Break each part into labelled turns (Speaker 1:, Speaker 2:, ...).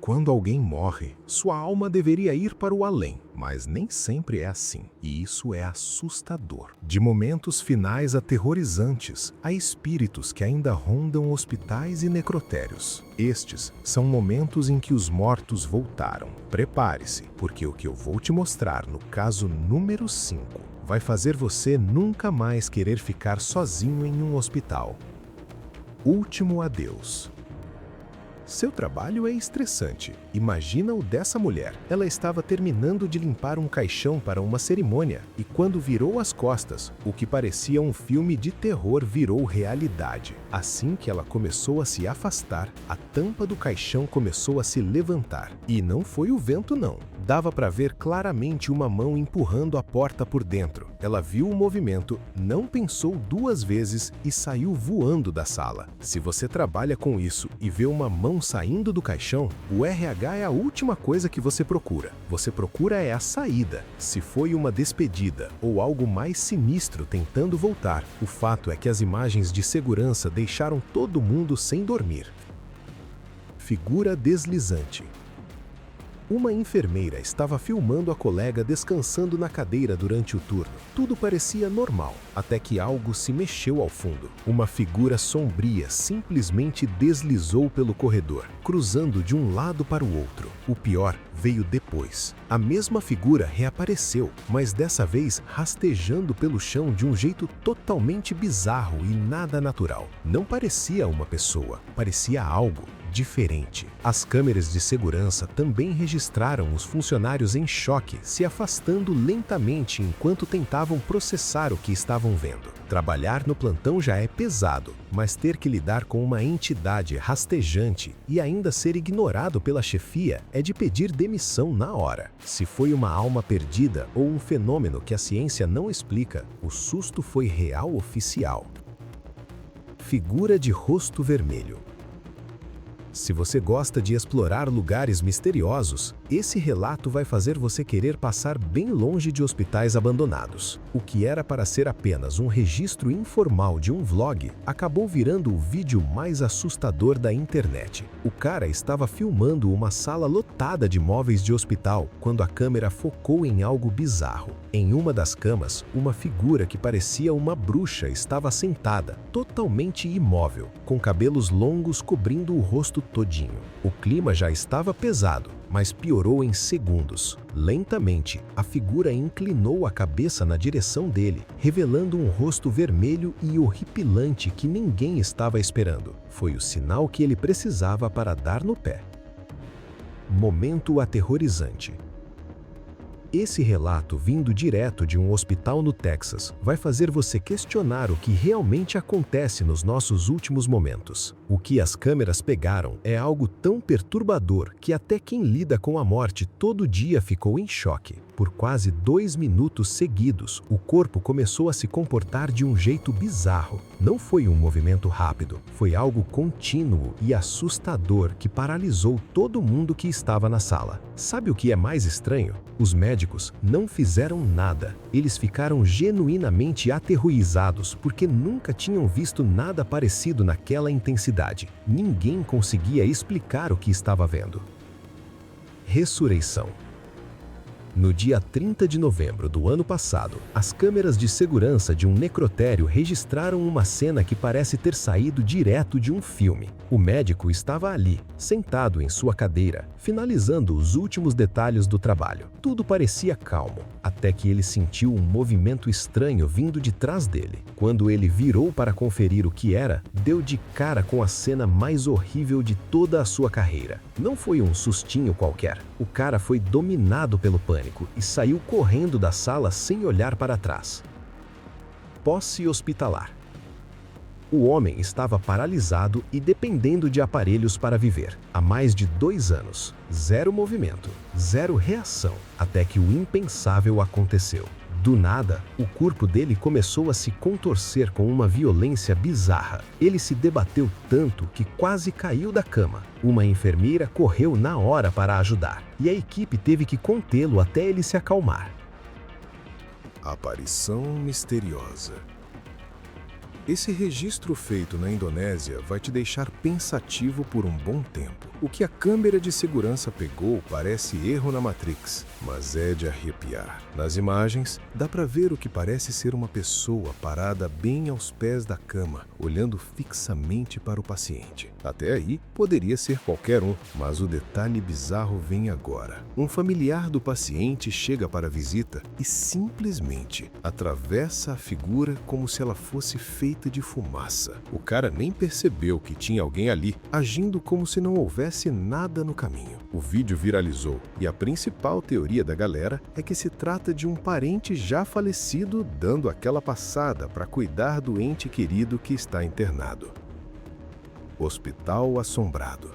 Speaker 1: Quando alguém morre, sua alma deveria ir para o além, mas nem sempre é assim, e isso é assustador. De momentos finais aterrorizantes a espíritos que ainda rondam hospitais e necrotérios. Estes são momentos em que os mortos voltaram. Prepare-se, porque o que eu vou te mostrar no caso número 5 vai fazer você nunca mais querer ficar sozinho em um hospital. Último adeus. Seu trabalho é estressante. Imagina o dessa mulher. Ela estava terminando de limpar um caixão para uma cerimônia e quando virou as costas, o que parecia um filme de terror virou realidade. Assim que ela começou a se afastar, a tampa do caixão começou a se levantar. E não foi o vento não. Dava para ver claramente uma mão empurrando a porta por dentro. Ela viu o movimento, não pensou duas vezes e saiu voando da sala. Se você trabalha com isso e vê uma mão saindo do caixão, o RH é a última coisa que você procura. Você procura é a saída. Se foi uma despedida ou algo mais sinistro tentando voltar, o fato é que as imagens de segurança deixaram todo mundo sem dormir. Figura deslizante. Uma enfermeira estava filmando a colega descansando na cadeira durante o turno. Tudo parecia normal, até que algo se mexeu ao fundo. Uma figura sombria simplesmente deslizou pelo corredor, cruzando de um lado para o outro. O pior veio depois. A mesma figura reapareceu, mas dessa vez rastejando pelo chão de um jeito totalmente bizarro e nada natural. Não parecia uma pessoa, parecia algo diferente. As câmeras de segurança também registraram os funcionários em choque, se afastando lentamente enquanto tentavam processar o que estavam vendo. Trabalhar no plantão já é pesado, mas ter que lidar com uma entidade rastejante e ainda ser ignorado pela chefia é de pedir demissão na hora. Se foi uma alma perdida ou um fenômeno que a ciência não explica, o susto foi real oficial. Figura de rosto vermelho. Se você gosta de explorar lugares misteriosos, esse relato vai fazer você querer passar bem longe de hospitais abandonados. O que era para ser apenas um registro informal de um vlog, acabou virando o vídeo mais assustador da internet. O cara estava filmando uma sala lotada de móveis de hospital quando a câmera focou em algo bizarro. Em uma das camas, uma figura que parecia uma bruxa estava sentada, totalmente imóvel, com cabelos longos cobrindo o rosto todinho. O clima já estava pesado, mas piorou em segundos. Lentamente, a figura inclinou a cabeça na direção dele, revelando um rosto vermelho e horripilante que ninguém estava esperando. Foi o sinal que ele precisava para dar no pé. Momento aterrorizante. Esse relato, vindo direto de um hospital no Texas, vai fazer você questionar o que realmente acontece nos nossos últimos momentos. O que as câmeras pegaram é algo tão perturbador que até quem lida com a morte todo dia ficou em choque. Por quase 2 minutos seguidos, o corpo começou a se comportar de um jeito bizarro. Não foi um movimento rápido, foi algo contínuo e assustador que paralisou todo mundo que estava na sala. Sabe o que é mais estranho? Os médicos não fizeram nada. Eles ficaram genuinamente aterrorizados porque nunca tinham visto nada parecido naquela intensidade. Ninguém conseguia explicar o que estava vendo. Ressurreição. No dia 30 de novembro do ano passado, as câmeras de segurança de um necrotério registraram uma cena que parece ter saído direto de um filme. O médico estava ali, sentado em sua cadeira, finalizando os últimos detalhes do trabalho. Tudo parecia calmo, até que ele sentiu um movimento estranho vindo de trás dele. Quando ele virou para conferir o que era, deu de cara com a cena mais horrível de toda a sua carreira. Não foi um sustinho qualquer. O cara foi dominado pelo pânico e saiu correndo da sala sem olhar para trás. Posse hospitalar. O homem estava paralisado e dependendo de aparelhos para viver. Há mais de 2 anos. Zero movimento, zero reação, até que o impensável aconteceu. Do nada, o corpo dele começou a se contorcer com uma violência bizarra. Ele se debateu tanto que quase caiu da cama. Uma enfermeira correu na hora para ajudar, e a equipe teve que contê-lo até ele se acalmar.
Speaker 2: Aparição misteriosa.
Speaker 1: Esse registro feito na Indonésia vai te deixar pensativo por um bom tempo. O que a câmera de segurança pegou parece erro na Matrix, mas é de arrepiar. Nas imagens, dá para ver o que parece ser uma pessoa parada bem aos pés da cama, olhando fixamente para o paciente. Até aí, poderia ser qualquer um, mas o detalhe bizarro vem agora. Um familiar do paciente chega para a visita e simplesmente atravessa a figura como se ela fosse feita de fumaça. O cara nem percebeu que tinha alguém ali, agindo como se não houvesse nada no caminho. O vídeo viralizou e a principal teoria da galera é que se trata de um parente já falecido dando aquela passada para cuidar do ente querido que está internado. Hospital assombrado.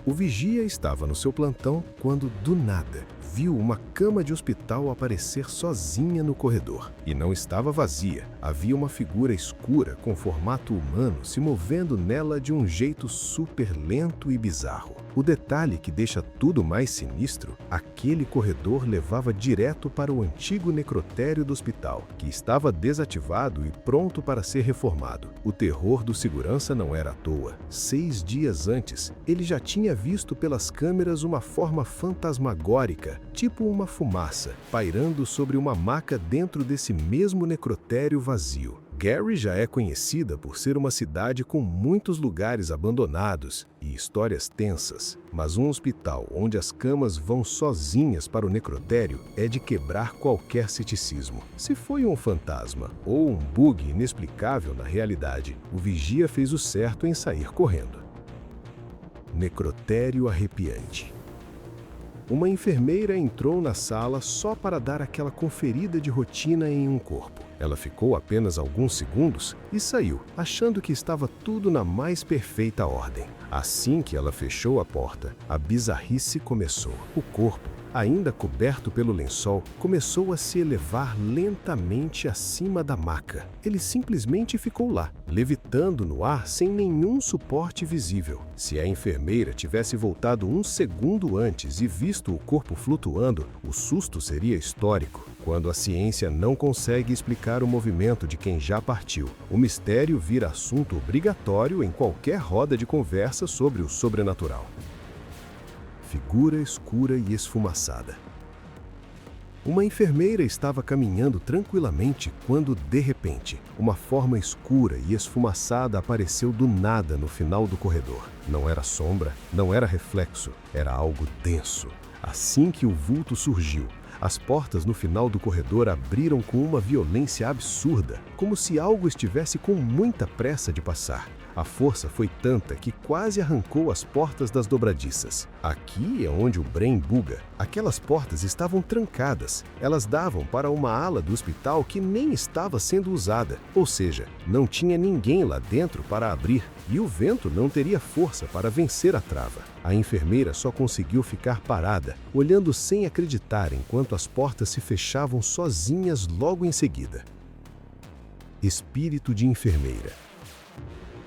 Speaker 1: O vigia estava no seu plantão quando, do nada, viu uma cama de hospital aparecer sozinha no corredor. E não estava vazia, havia uma figura escura com formato humano se movendo nela de um jeito super lento e bizarro. O detalhe que deixa tudo mais sinistro, aquele corredor levava direto para o antigo necrotério do hospital, que estava desativado e pronto para ser reformado. O terror do segurança não era à toa. 6 dias antes, ele já tinha visto pelas câmeras uma forma fantasmagórica, tipo uma fumaça, pairando sobre uma maca dentro desse mesmo necrotério vazio. Gary já é conhecida por ser uma cidade com muitos lugares abandonados e histórias tensas, mas um hospital onde as camas vão sozinhas para o necrotério é de quebrar qualquer ceticismo. Se foi um fantasma ou um bug inexplicável na realidade, o vigia fez o certo em sair correndo. Necrotério arrepiante. Uma enfermeira entrou na sala só para dar aquela conferida de rotina em um corpo. Ela ficou apenas alguns segundos e saiu, achando que estava tudo na mais perfeita ordem. Assim que ela fechou a porta, a bizarrice começou. O corpo, ainda coberto pelo lençol, começou a se elevar lentamente acima da maca. Ele simplesmente ficou lá, levitando no ar sem nenhum suporte visível. Se a enfermeira tivesse voltado um segundo antes e visto o corpo flutuando, o susto seria histórico. Quando a ciência não consegue explicar o movimento de quem já partiu, o mistério vira assunto obrigatório em qualquer roda de conversa sobre o sobrenatural. Figura escura e esfumaçada. Uma enfermeira estava caminhando tranquilamente quando, de repente, uma forma escura e esfumaçada apareceu do nada no final do corredor. Não era sombra, não era reflexo, era algo denso. Assim que o vulto surgiu, as portas no final do corredor abriram com uma violência absurda, como se algo estivesse com muita pressa de passar. A força foi tanta que quase arrancou as portas das dobradiças. Aqui é onde o Brain buga. Aquelas portas estavam trancadas. Elas davam para uma ala do hospital que nem estava sendo usada. Ou seja, não tinha ninguém lá dentro para abrir e o vento não teria força para vencer a trava. A enfermeira só conseguiu ficar parada, olhando sem acreditar enquanto as portas se fechavam sozinhas logo em seguida. Espírito de enfermeira.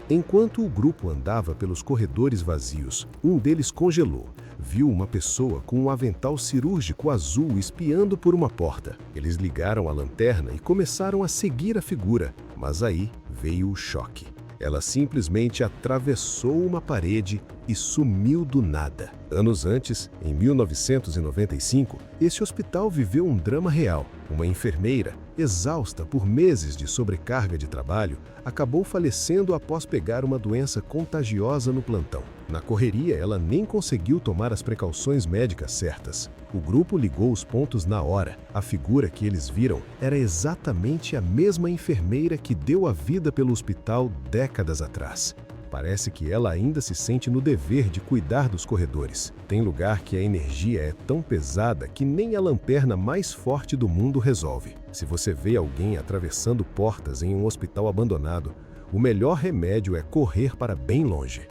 Speaker 1: Enquanto o grupo andava pelos corredores vazios, um deles congelou. Viu uma pessoa com um avental cirúrgico azul espiando por uma porta. Eles ligaram a lanterna e começaram a seguir a figura, mas aí veio o choque. Ela simplesmente atravessou uma parede e sumiu do nada. Anos antes, em 1995, esse hospital viveu um drama real. Uma enfermeira, exausta por meses de sobrecarga de trabalho, acabou falecendo após pegar uma doença contagiosa no plantão. Na correria, ela nem conseguiu tomar as precauções médicas certas. O grupo ligou os pontos na hora. A figura que eles viram era exatamente a mesma enfermeira que deu a vida pelo hospital décadas atrás. Parece que ela ainda se sente no dever de cuidar dos corredores. Tem lugar que a energia é tão pesada que nem a lanterna mais forte do mundo resolve. Se você vê alguém atravessando portas em um hospital abandonado, o melhor remédio é correr para bem longe.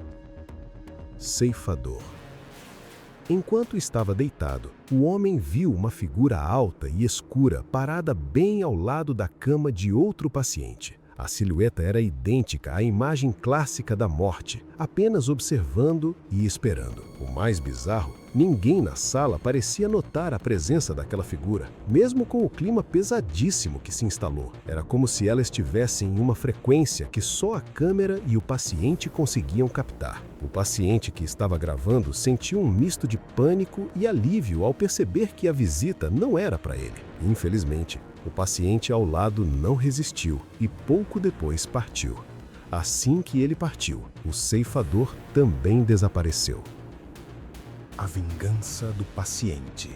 Speaker 1: Ceifador. Enquanto estava deitado, o homem viu uma figura alta e escura parada bem ao lado da cama de outro paciente. A silhueta era idêntica à imagem clássica da morte, apenas observando e esperando. O mais bizarro
Speaker 2: Ninguém na sala parecia notar a presença daquela figura, mesmo com o clima pesadíssimo que se instalou. Era como se ela estivesse em uma frequência que só a câmera e o paciente conseguiam captar. O paciente que estava gravando sentiu um misto de pânico e alívio ao perceber que a visita não era para ele. Infelizmente, o paciente ao lado não resistiu e pouco depois partiu. Assim que ele partiu, o ceifador também desapareceu.
Speaker 1: A vingança do paciente.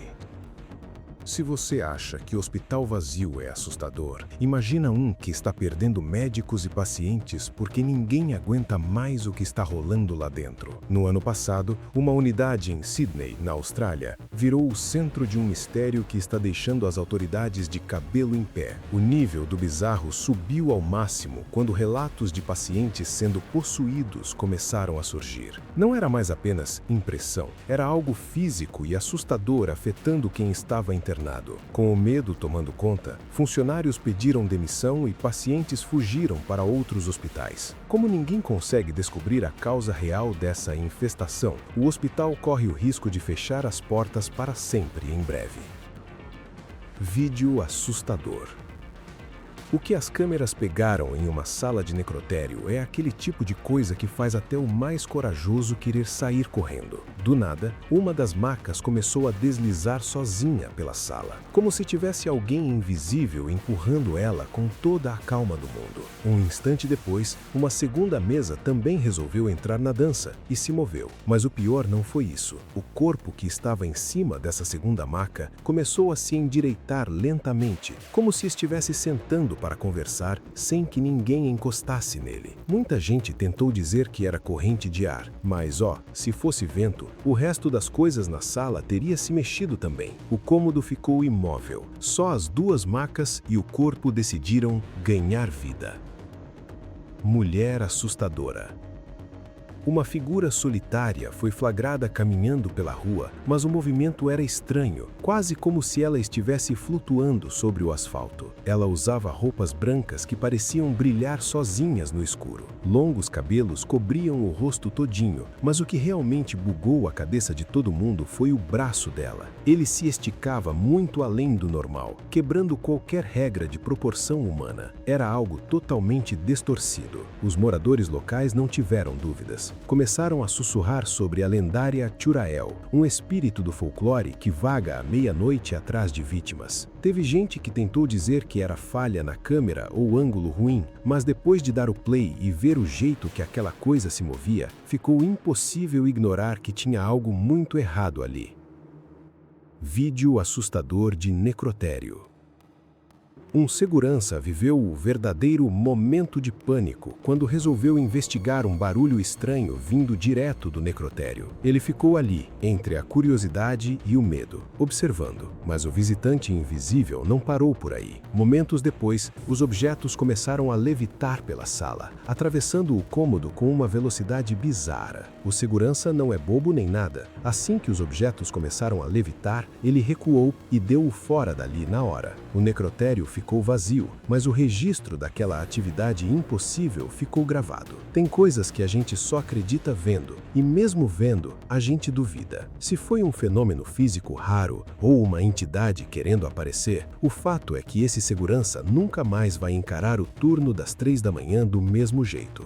Speaker 1: Se você acha que o hospital vazio é assustador, imagina um que está perdendo médicos e pacientes porque ninguém aguenta mais o que está rolando lá dentro. No ano passado, uma unidade em Sydney, na Austrália, virou o centro de um mistério que está deixando as autoridades de cabelo em pé. O nível do bizarro subiu ao máximo quando relatos de pacientes sendo possuídos começaram a surgir. Não era mais apenas impressão, era algo físico e assustador afetando quem estava internado. Com o medo tomando conta, funcionários pediram demissão e pacientes fugiram para outros hospitais. Como ninguém consegue descobrir a causa real dessa infestação, o hospital corre o risco de fechar as portas para sempre em breve. Vídeo assustador. O que as câmeras pegaram em uma sala de necrotério é aquele tipo de coisa que faz até o mais corajoso querer sair correndo. Do nada, uma das macas começou a deslizar sozinha pela sala, como se tivesse alguém invisível empurrando ela com toda a calma do mundo. Um instante depois, uma segunda mesa também resolveu entrar na dança e se moveu. Mas o pior não foi isso. O corpo que estava em cima dessa segunda maca começou a se endireitar lentamente, como se estivesse sentando para conversar sem que ninguém encostasse nele. Muita gente tentou dizer que era corrente de ar, mas se fosse vento, o resto das coisas na sala teria se mexido também. O cômodo ficou imóvel. Só as duas macas e o corpo decidiram ganhar vida. Mulher assustadora. Uma figura solitária foi flagrada caminhando pela rua, mas o movimento era estranho, quase como se ela estivesse flutuando sobre o asfalto. Ela usava roupas brancas que pareciam brilhar sozinhas no escuro. Longos cabelos cobriam o rosto todinho, mas o que realmente bugou a cabeça de todo mundo foi o braço dela. Ele se esticava muito além do normal, quebrando qualquer regra de proporção humana. Era algo totalmente distorcido. Os moradores locais não tiveram dúvidas. Começaram a sussurrar sobre a lendária Churael, um espírito do folclore que vaga à meia-noite atrás de vítimas. Teve gente que tentou dizer que era falha na câmera ou ângulo ruim, mas depois de dar o play e ver o jeito que aquela coisa se movia, ficou impossível ignorar que tinha algo muito errado ali. Vídeo assustador de necrotério. Um segurança viveu o verdadeiro momento de pânico quando resolveu investigar um barulho estranho vindo direto do necrotério. Ele ficou ali, entre a curiosidade e o medo, observando, mas o visitante invisível não parou por aí. Momentos depois, os objetos começaram a levitar pela sala, atravessando o cômodo com uma velocidade bizarra. O segurança não é bobo nem nada. Assim que os objetos começaram a levitar, ele recuou e deu-o fora dali na hora. O necrotério ficou vazio, mas o registro daquela atividade impossível ficou gravado. Tem coisas que a gente só acredita vendo, e mesmo vendo, a gente duvida. Se foi um fenômeno físico raro ou uma entidade querendo aparecer, o fato é que esse segurança nunca mais vai encarar o turno das 3 da manhã do mesmo jeito.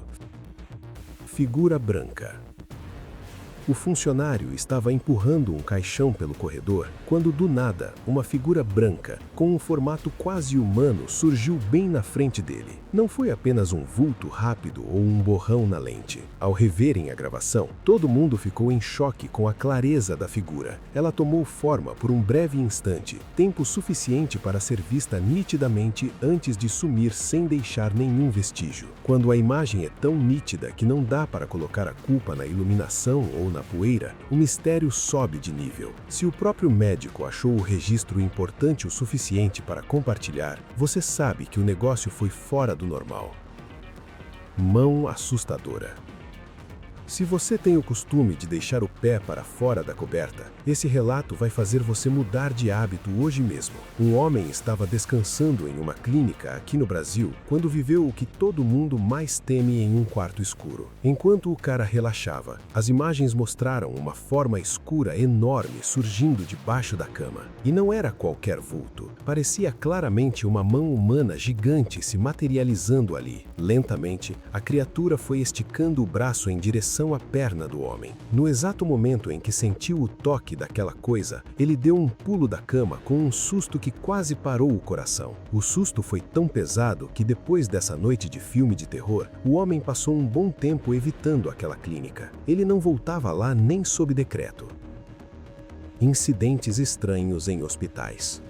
Speaker 1: Figura branca. O funcionário estava empurrando um caixão pelo corredor quando, do nada, uma figura branca, com um formato quase humano, surgiu bem na frente dele. Não foi apenas um vulto rápido ou um borrão na lente. Ao reverem a gravação, todo mundo ficou em choque com a clareza da figura. Ela tomou forma por um breve instante, tempo suficiente para ser vista nitidamente antes de sumir sem deixar nenhum vestígio. Quando a imagem é tão nítida que não dá para colocar a culpa na iluminação ou na poeira, o mistério sobe de nível. Se o próprio médico achou o registro importante o suficiente para compartilhar, você sabe que o negócio foi fora do normal. Mão assustadora.
Speaker 2: Se você tem o costume de deixar o pé para fora da coberta, esse relato vai fazer você mudar de hábito hoje mesmo. Um homem estava descansando em uma clínica aqui no Brasil quando viveu o que todo mundo mais teme em um quarto escuro. Enquanto o cara relaxava, as imagens mostraram uma forma escura enorme surgindo debaixo da cama. E não era qualquer vulto. Parecia claramente uma mão humana gigante se materializando ali. Lentamente, a criatura foi esticando o braço em direção à perna do homem. No exato momento em que sentiu o toque daquela coisa, ele deu um pulo da cama com um susto que quase parou o coração. O susto foi tão pesado que depois dessa noite de filme de terror, o homem passou um bom tempo evitando aquela clínica. Ele não voltava lá nem sob decreto. Incidentes estranhos em hospitais.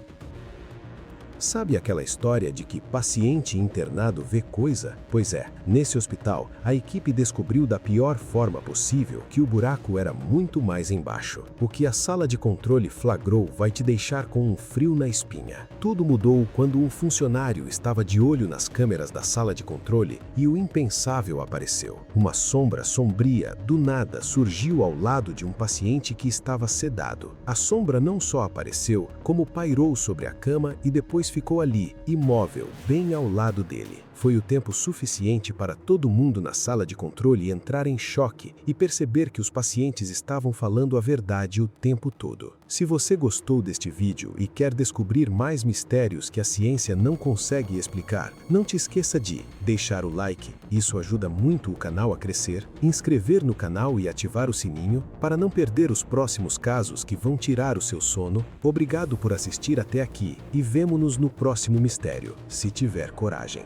Speaker 2: Sabe aquela história de que paciente internado vê coisa? Pois é, nesse hospital, a equipe descobriu da pior forma possível que o buraco era muito mais embaixo. O que a sala de controle flagrou vai te deixar com um frio na espinha. Tudo mudou quando um funcionário estava de olho nas câmeras da sala de controle e o impensável apareceu. Uma sombra sombria, do nada, surgiu ao lado de um paciente que estava sedado. A sombra não só apareceu, como pairou sobre a cama e depois ficou ali, imóvel, bem ao lado dele. Foi o tempo suficiente para todo mundo na sala de controle entrar em choque e perceber que os pacientes estavam falando a verdade o tempo todo. Se você gostou deste vídeo e quer descobrir mais mistérios que a ciência não consegue explicar, não te esqueça de deixar o like, isso ajuda muito o canal a crescer, inscrever no canal e ativar o sininho para não perder os próximos casos que vão tirar o seu sono. Obrigado por assistir até aqui e vemo-nos no próximo mistério, se tiver coragem.